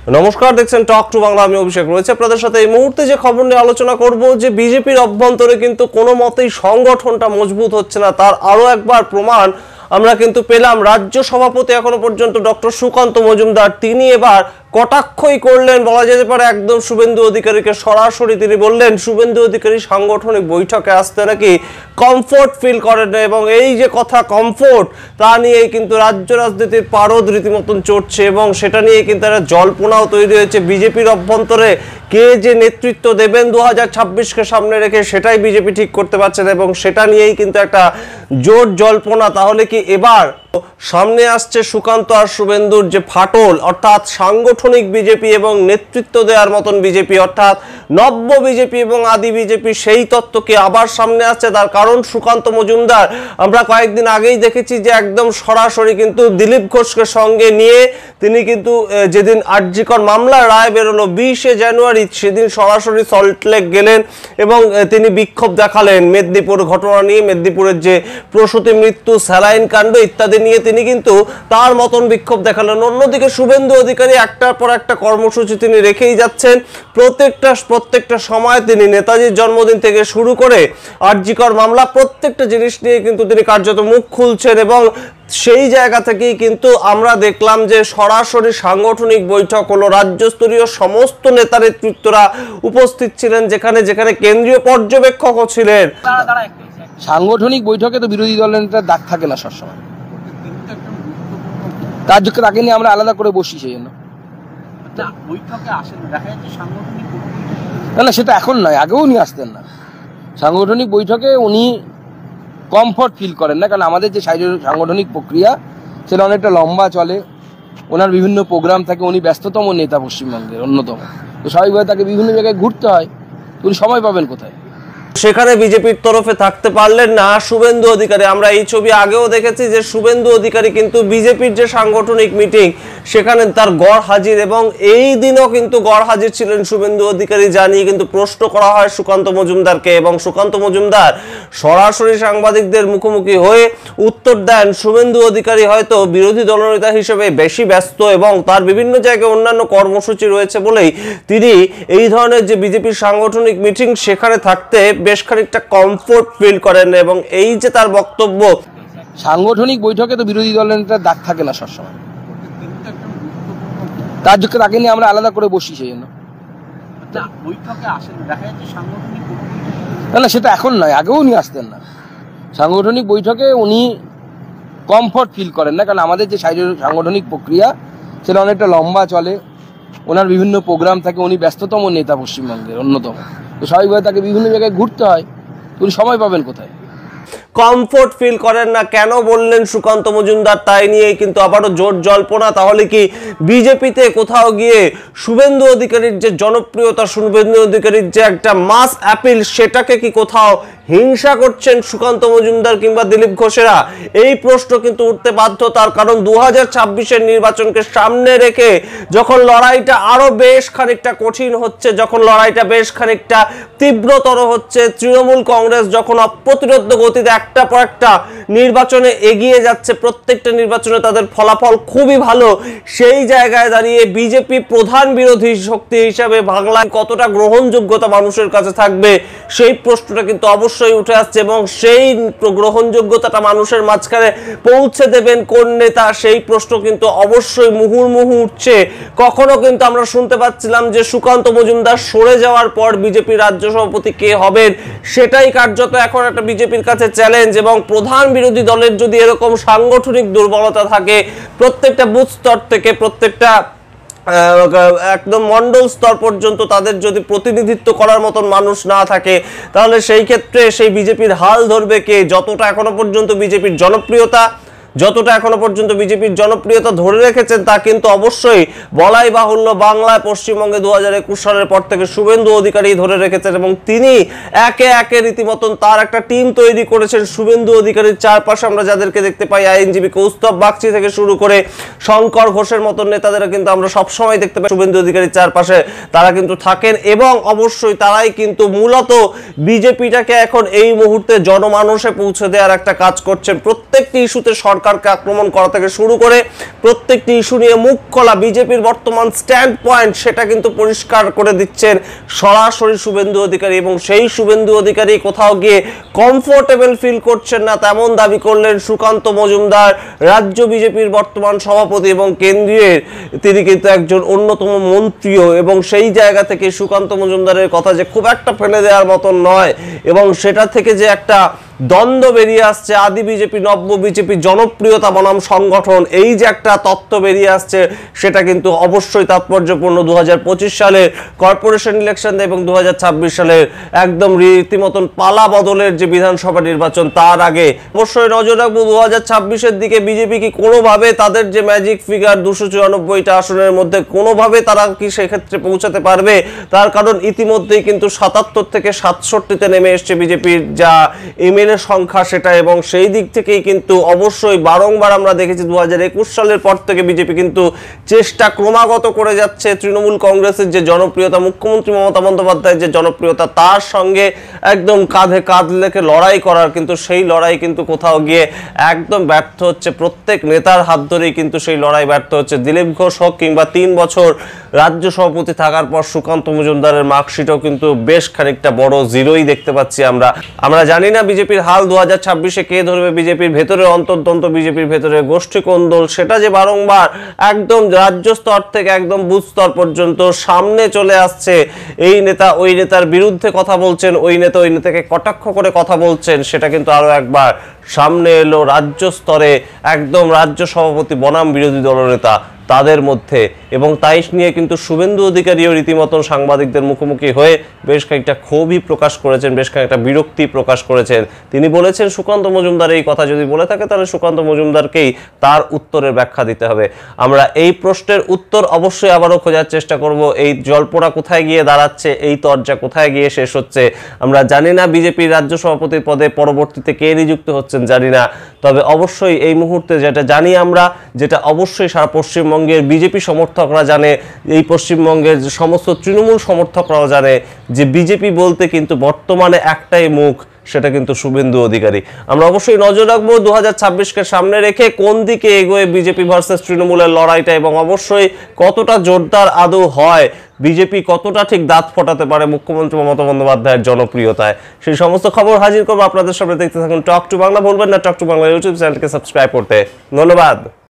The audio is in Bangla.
নমস্কার, দেখছেন টক টু বাংলা। আমি অভিষেক রয়েছে আপনাদের সাথে। এই মুহূর্তে যে খবর নিয়ে আলোচনা করব, যে বিজেপির অভ্যন্তরে কিন্তু কোনো মতেই সংগঠনটা মজবুত হচ্ছে না, তার আরো একবার প্রমাণ আমরা কিন্তু পেলাম। রাজ্য সভাপতি এখনো পর্যন্ত ডক্টর সুকান্ত মজুমদার, তিনি এবার কটাক্ষই করলেন বলা যেতে পারে একদম শুভেন্দু অধিকারীকে। সরাসরি তিনি বললেন শুভেন্দু অধিকারী সাংগঠনিক বৈঠকে আসতে নাকি কমফোর্ট ফিল করেন না, এবং এই যে কথা কমফোর্ট, তা নিয়েই কিন্তু রাজ্য রাজনীতির পারদ রীতিমতন চড়ছে, এবং সেটা নিয়ে কিন্তু একটা জল্পনাও তৈরি হয়েছে বিজেপির অভ্যন্তরে। কে যে নেতৃত্ব দেবেন 2026কে সামনে রেখে, সেটাই বিজেপি ঠিক করতে পারছে না, এবং সেটা নিয়েই কিন্তু একটা জোর জল্পনা। তাহলে কি এবার সামনে আসছে সুকান্ত আর শুভেন্দুর যে ফাটল, অর্থাৎ সাংগঠনিক বিজেপি এবং নেতৃত্ব দেওয়ার মতন বিজেপি, অর্থাৎ নব্য বিজেপি এবং আদি বিজেপি, সেই তত্ত্ব কি আবার সামনে আসছে? তার কারণ সুকান্ত মজুমদার আমরা কয়েকদিন আগেই দেখেছি যে একদম সরাসরি কিন্তু দিলীপ ঘোষকে সঙ্গে নিয়ে তিনি কিন্তু যেদিন আরজিকর মামলার রায় বেরোলো 20শে জানুয়ারি, সেদিন সরাসরি সল্টলেক গেলেন এবং তিনি বিক্ষোভ দেখালেন মেদিনীপুর ঘটনা নিয়ে, মেদিনীপুরের যে প্রসূতি মৃত্যু, স্যালাইন কাণ্ড ইত্যাদি নিয়ে তিনি কিন্তু তার মতন বিক্ষোভ দেখালেন। অন্যদিকে শুভেন্দু অধিকারী একটার পর একটা কর্মসূচি তিনি রেখেই যাচ্ছেন। প্রত্যেকটা সময় তিনি নেতাজির জন্মদিন থেকে শুরু করে আরজিকর মামলা, প্রত্যেকটা জিনিস নিয়ে কিন্তু তিনি কার্যত মুখ খুলছেন, এবং সেই জায়গা থেকেই কিন্তু আমরা দেখলাম যে সরাসরি সাংগঠনিক বৈঠক হলো। রাজ্যস্তরীয় সমস্ত নেতা নেতৃত্বরা উপস্থিত ছিলেন, যেখানে যেখানে কেন্দ্রীয় পর্যবেক্ষকও ছিলেন। সাংগঠনিক বৈঠকে তো বিরোধী দলের নেতার ডাক থাকে না সবসময়, তাকে নিয়ে আমরা আলাদা করে বসি। সেই জন্য না, সেটা এখন নয়, আগেও নিয়ে আসতেন না। সাংগঠনিক বৈঠকে উনি কমফর্ট ফিল করেন না, কারণ আমাদের যে সাংগঠনিক প্রক্রিয়া সেটা অনেকটা লম্বা চলে, ওনার বিভিন্ন প্রোগ্রাম থাকে, উনি ব্যস্ততম নেতা পশ্চিমবঙ্গের অন্যতম, তো স্বাভাবিকভাবে তাকে বিভিন্ন জায়গায় ঘুরতে হয়, উনি সময় পাবেন কোথায়? সেখানে বিজেপির তরফে থাকতে পারলেন না শুভেন্দু অধিকারী। আমরা এই ছবি আগেও দেখেছি যে শুভেন্দু অধিকারী কিন্তু বিজেপির যে সাংগঠনিক মিটিং, সেখানে তার গড় হাজির, এবং এই দিনও কিন্তু গড় হাজির ছিলেন শুভেন্দু অধিকারী, জানিয়ে কিন্তু প্রশ্ন করা হয় সুকান্ত মজুমদারকে, এবং সুকান্ত মজুমদার সরাসরি সাংবাদিকদের মুখোমুখি হয়ে উত্তর দেন শুভেন্দু অধিকারী হয়তো বিরোধী দলনেতা হিসেবে বেশি ব্যস্ত এবং তার বিভিন্ন জায়গায় অন্যান্য কর্মসূচি রয়েছে বলেই তিনি এই ধরনের যে বিজেপির সাংগঠনিক মিটিং, সেখানে থাকতে বেশ খানিকটা কমফোর্ট ফিল করেন। এবং এই যে তার বক্তব্য, সাংগঠনিক বৈঠকে তো বিরোধী দলের নেতার ডাক থাকে না সবসময়, তাকে নিয়ে আমরা আলাদা করে বসি। সেই জন্য না, সেটা এখন নয়, আগেও নিয়ে আসতেন না। সাংগঠনিক বৈঠকে উনি কমফর্ট ফিল করেন না, কারণ আমাদের যে সাংগঠনিক প্রক্রিয়া সেটা অনেকটা লম্বা চলে, ওনার বিভিন্ন প্রোগ্রাম থাকে, উনি ব্যস্ততম নেতা পশ্চিমবঙ্গের অন্যতম, তো স্বাভাবিকভাবে তাকে বিভিন্ন জায়গায় ঘুরতে হয়, উনি সময় পাবেন কোথায়? কমফোর্ট ফিল করেন না কেন বললেন সুকান্ত মজুমদার, তাই নিয়েই কিন্তু আবারও জোর জল্পনা। তাহলে কি বিজেপিতে কোথাও গিয়ে শুভেন্দু অধিকারীর যে জনপ্রিয়তা, শুভেন্দু অধিকারীর যে একটা মাস অ্যাপিল, সেটাকে কি কোথাও হিংসা করছেন সুকান্ত মজুমদার কিংবা দিলীপ ঘোষেরা? এই প্রশ্ন কিন্তু উঠতে বাধ্য, তার কারণ 2026-এর নির্বাচনকে সামনে রেখে যখন লড়াইটা আরো বেশ খানিকটা কঠিন হচ্ছে, যখন লড়াইটা বেশ খানিকটা তীব্রতর হচ্ছে, তৃণমূল কংগ্রেস যখন অপ্রতিরোধ গতিতে একটা পর একটা নির্বাচনে এগিয়ে যাচ্ছে, প্রত্যেকটা নির্বাচনে তাদের ফলাফল খুবই ভালো, সেই জায়গায় দাঁড়িয়ে বিজেপি প্রধান বিরোধী শক্তি হিসাবে বাংলায় কতটা গ্রহণযোগ্যতা মানুষের কাছে থাকবে, সেই প্রশ্নটা কিন্তু অবশ্যই উঠে আসছে। এবং সেই গ্রহণযোগ্যতাটা মানুষের মাঝখানে পৌঁছে দেবেন কোন নেতা, সেই প্রশ্ন কিন্তু অবশ্যই মুহুর্মুহু উঠছে। কখনো কিন্তু আমরা শুনতে পাচ্ছিলাম যে সুকান্ত মজুমদার সরে যাওয়ার পর বিজেপি রাজ্য সভাপতি কে হবেন, সেটাই কার্যত এখন একটা বিজেপির কাছে চ্যালেঞ্জ। এবং প্রধান বিরোধী দলের যদি এরকম সাংগঠনিক দুর্বলতা থাকে, প্রত্যেকটা বুথ স্তর থেকে প্রত্যেকটা একদম মন্ডল স্তর পর্যন্ত তাদের যদি প্রতিনিধিত্ব করার মতন মানুষ না থাকে, তাহলে সেই ক্ষেত্রে সেই বিজেপির হাল ধরবে কে? যতটা এখনো পর্যন্ত বিজেপির জনপ্রিয়তা ধরে রেখেছেন, তা কিন্তু অবশ্যই বলাই বাহুল্য বাংলায় পশ্চিমবঙ্গে 2021 সালের পর থেকে শুভেন্দু অধিকারী ধরে রেখেছেন, এবং তিনি একে একে রীতিমতন তার একটা টিম তৈরি করেছেন। শুভেন্দু অধিকারীর চারপাশে আমরা যাদেরকে দেখতে পাই, আইনজীবী কৌস্তব বাগচি থেকে শুরু করে শঙ্কর ঘোষের মতন নেতাদের কিন্তু আমরা সবসময় দেখতে পাই শুভেন্দু অধিকারীর চারপাশে তারা কিন্তু থাকেন, এবং অবশ্যই তারাই কিন্তু মূলত বিজেপিটাকে এখন এই মুহূর্তে জনমানসে পৌঁছে দেওয়ার একটা কাজ করছেন। প্রত্যেকটি ইস্যুতে সরকার সরকারকে আক্রমণ করা থেকে শুরু করে প্রত্যেকটি ইস্যু নিয়ে মুখ খোলা বিজেপির বর্তমান স্ট্যান্ড পয়েন্ট সেটা কিন্তু পরিষ্কার করে দিচ্ছেন সরাসরি শুভেন্দু অধিকারী, এবং সেই শুভেন্দু অধিকারী কোথাও গিয়ে কমফোর্টেবল ফিল করছেন না তেমন দাবি করলেন সুকান্ত মজুমদার, রাজ্য বিজেপির বর্তমান সভাপতি এবং কেন্দ্রীয় তিনি কিন্তু একজন অন্যতম মন্ত্রীও, এবং সেই জায়গা থেকে সুকান্ত মজুমদারের কথা যে খুব একটা ফেলে দেওয়ার মতন নয়, এবং সেটা থেকে যে একটা দ্বন্দ্ব বেরিয়ে আসছে আদি বিজেপি নব্য বিজেপি জনপ্রিয়তা বনাম সংগঠন, এই যে একটা তত্ত্ব বেরিয়ে আসছে সেটা কিন্তু অবশ্যই তাৎপর্যপূর্ণ। 2025 সালের কর্পোরেশন ইলেকশন এবং 2026 সালের একদম রীতিমতন পালা বদলের যে বিধানসভা নির্বাচন তার আগে অবশ্যই নজর রাখবো 2026-এর দিকে বিজেপি কি কোনোভাবে তাদের যে ম্যাজিক ফিগার 294টা আসনের মধ্যে কোনোভাবে তারা কি সেক্ষেত্রে পৌঁছাতে পারবে। তার কারণ ইতিমধ্যেই কিন্তু 77 থেকে 67-তে নেমে এসছে বিজেপির যা এমএলএ সংখ্যা সেটা, এবং সেই দিক থেকেই কিন্তু অবশ্যই বারংবার আমরা দেখেছি 2021 সালের পর থেকে বিজেপি কিন্তু চেষ্টা ক্রমাগত করে যাচ্ছে তৃণমূল কংগ্রেসের যে জনপ্রিয়তা, মুখ্যমন্ত্রী মমতা বন্দ্যোপাধ্যায়ের যে জনপ্রিয়তা তার সঙ্গে একদম কাঁধে কাঁধ রেখে লড়াই করার, কিন্তু সেই লড়াই কিন্তু কোথাও গিয়ে একদম ব্যর্থ হচ্ছে। প্রত্যেক নেতার হাত ধরেই কিন্তু সেই লড়াই ব্যর্থ হচ্ছে। দিলীপ ঘোষ হোক কিংবা 3 বছর রাজ্য সভাপতি থাকার পর সুকান্ত মজুমদারের মার্কশিটও কিন্তু বেশ খানিকটা বড় জিরোই দেখতে পাচ্ছি আমরা জানি না বিজেপির হাল 2026-এ কে ধরবে, বিজেপির ভেতরে অন্তর্দ্বন্দ্ব, বিজেপির ভেতরে গোষ্ঠী কোন্দল সেটা যে বারংবার একদম রাজ্য স্তর থেকে একদম বুথ স্তর পর্যন্ত সামনে চলে আসছে। এই নেতা ওই নেতার বিরুদ্ধে কথা বলছেন, ওই নেতা ওই নেতাকে কটাক্ষ করে কথা বলছেন, সেটা কিন্তু আরো একবার সামনে এলো রাজ্য স্তরে একদম রাজ্য সভাপতি বনাম বিরোধী দলনেতা তাদের মধ্যে, এবং তাই নিয়ে কিন্তু শুভেন্দু অধিকারীও রীতিমতন সাংবাদিকদের মুখোমুখি হয়ে বেশ কয়েকটা ক্ষোভই প্রকাশ করেছেন, বেশ কয়েকটা বিরক্তি প্রকাশ করেছেন। তিনি বলেছেন সুকান্ত মজুমদার এই কথা যদি বলে থাকে তাহলে সুকান্ত মজুমদারকেই তার উত্তরের ব্যাখ্যা দিতে হবে। আমরা এই প্রশ্নের উত্তর অবশ্যই আবারও খোঁজার চেষ্টা করব। এই জল্পনা কোথায় গিয়ে দাঁড়াচ্ছে, এই তরজা কোথায় গিয়ে শেষ হচ্ছে আমরা জানি না। বিজেপির রাজ্য সভাপতির পদে পরবর্তীতে কে নিযুক্ত হচ্ছেন জানি না, তবে অবশ্যই এই মুহূর্তে যেটা জানি আমরা, যেটা অবশ্যই সারা পশ্চিমবঙ্গের বিজেপি সমর্থকরা জানে, এই পশ্চিমবঙ্গের সমস্ত তৃণমূল সমর্থকরাও জানে যে বিজেপি বলতে কিন্তু বর্তমানে একটাই মুখ, সেটা কিন্তু শুভেন্দু অধিকারী। আমরা অবশ্যই নজর রাখবো 2026-কে সামনে রেখে কোন দিকে এগোয় বিজেপি ভার্সেস তৃণমূলের লড়াইটা, এবং অবশ্যই কতটা জোরদার আদৌ হয়, বিজেপি কতটা ঠিক দাঁত ফোটাতে পারে মুখ্যমন্ত্রী মমতা বন্দ্যোপাধ্যায়ের জনপ্রিয়তায়। সেই সমস্ত খবর হাজির করবো আপনাদের সামনে। দেখতে থাকুন টক টু বাংলা। ভুলবেন না টক টু বাংলা ইউটিউব চ্যানেলকে সাবস্ক্রাইব করতে। ধন্যবাদ।